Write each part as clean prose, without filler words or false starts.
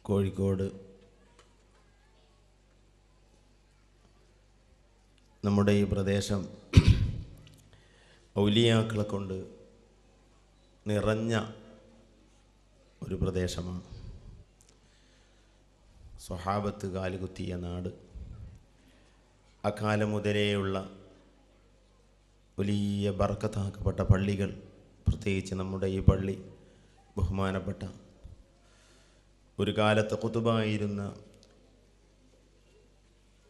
കോഴിക്കോട് നമ്മുടെ ഈ പ്രദേശം ഔലിയാക്കളെ കൊണ്ട് നിറഞ്ഞ ഒരു പ്രദേശമാണ്. സ്വഹാബത്ത് കാലുകുത്തിയ നാട്. അക്കാലം മുതലേയുള്ള വലിയ ബർക്കത്താക്കപ്പെട്ട പള്ളികൾ, പ്രത്യേകിച്ച് നമ്മുടെ ഈ പള്ളി ബഹുമാനപ്പെട്ട ഒരു കാലത്ത് ഖുതുബായിരുന്ന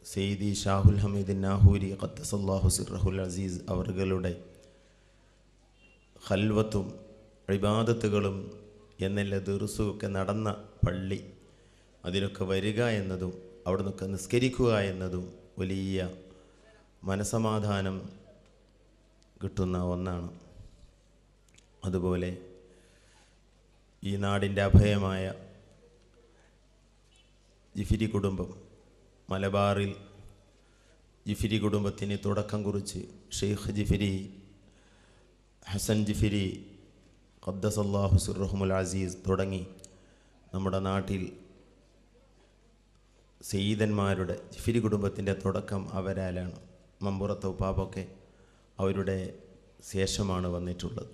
സെയ്ദി ഷാഹുൽ ഹമീദ് നാഹൂരി ഖദ്ദസല്ലാഹു സിർറഹുൽ അസീസ് അവറുകളുടെ ഖൽവത്തും ഇബാദത്തുകളും എന്നെല്ലാം ദുർസുമൊക്കെ നടന്ന പള്ളി. അതിലൊക്കെ വരിക എന്നതും അവിടെ നിന്നൊക്കെ നിസ്കരിക്കുക എന്നതും വലിയ മനസമാധാനം കിട്ടുന്ന ഒന്നാണ്. അതുപോലെ ഈ നാടിൻ്റെ അഭയമായ ജിഫിരി കുടുംബം, മലബാറിൽ ജിഫിരി കുടുംബത്തിന് തുടക്കം കുറിച്ച് ഷെയ്ഖ് ജിഫിരി, ഹസൻ ജിഫിരി ഖദ്ദസല്ലാഹു സിർറഹുൽ അസീസ് തുടങ്ങി നമ്മുടെ നാട്ടിൽ സയ്യിദന്മാരുടെ ജിഫിരി കുടുംബത്തിൻ്റെ തുടക്കം അവരാലാണ്. മമ്പുറത്ത് ഉപ്പാപ്പൊക്കെ അവരുടെ ശേഷമാണ് വന്നിട്ടുള്ളത്.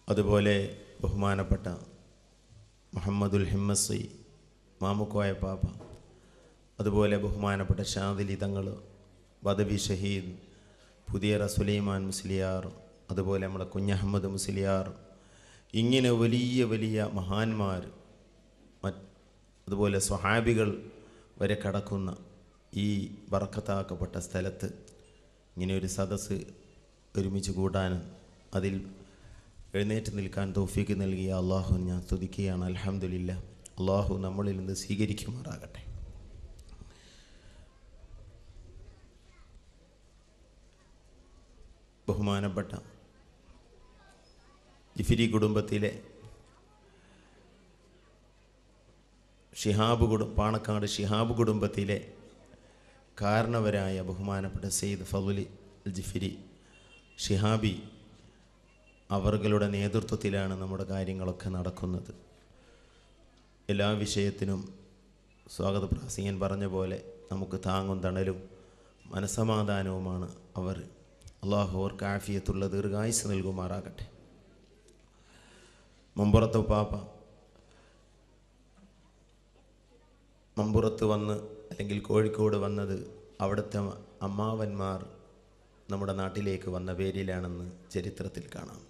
അതുപോലെ ബഹുമാനപ്പെട്ട മുഹമ്മദുൽ ഹിമ്മസി മാമുക്കോയ പാപ്പ, അതുപോലെ ബഹുമാനപ്പെട്ട ഷാദിലി തങ്ങൾ, ബദവി ഷഹീദ്, പുതിയറ സുലൈമാൻ മുസ്ലിയാർ, അതുപോലെ നമ്മുടെ കുഞ്ഞഹമ്മദ് മുസ്ലിയാർ, ഇങ്ങനെ വലിയ വലിയ മഹാന്മാർ, അതുപോലെ സ്വഹാബികൾ വരെ കടക്കുന്ന ഈ ബർക്കത്താക്കപ്പെട്ട സ്ഥലത്ത് ഇങ്ങനെ ഒരു സദസ്സ് ഒരുമിച്ച് കൂടാനും അതിൽ എഴുന്നേറ്റ് നിൽക്കാൻ തൗഫീക്ക് നൽകിയ അള്ളാഹു ഞാൻ സ്തുതിക്കുകയാണ്. അൽഹംദുലില്ലാ. അള്ളാഹു നമ്മളിൽ നിന്ന് സ്വീകരിക്കുമാറാകട്ടെ. ബഹുമാനപ്പെട്ട ജിഫിരി കുടുംബത്തിലെ പാണക്കാട് ഷിഹാബ് കുടുംബത്തിലെ കാരണവരായ ബഹുമാനപ്പെട്ട സെയ്ദ് ഫളുലി ജിഫിരി ഷിഹാബി അവരുടെ നേതൃത്വത്തിലാണ് നമ്മുടെ കാര്യങ്ങളൊക്കെ നടക്കുന്നത്. എല്ലാ വിഷയത്തിനും സ്വാഗത പ്രാസംഗികൻ പറഞ്ഞ പോലെ നമുക്ക് താങ്ങും തണലും മനസമാധാനവുമാണ് അവർ. അള്ളാഹു അവർക്ക് ആഫിയത്തുള്ള ദീർഘായുസ് നൽകുമാറാകട്ടെ. മമ്പുറത്ത് പാപ്പ മമ്പുറത്ത് വന്ന് അല്ലെങ്കിൽ കോഴിക്കോട് വന്നത് അവിടുത്തെ അമ്മാവന്മാർ നമ്മുടെ നാട്ടിലേക്ക് വന്ന പേരിലാണെന്ന് ചരിത്രത്തിൽ കാണാം.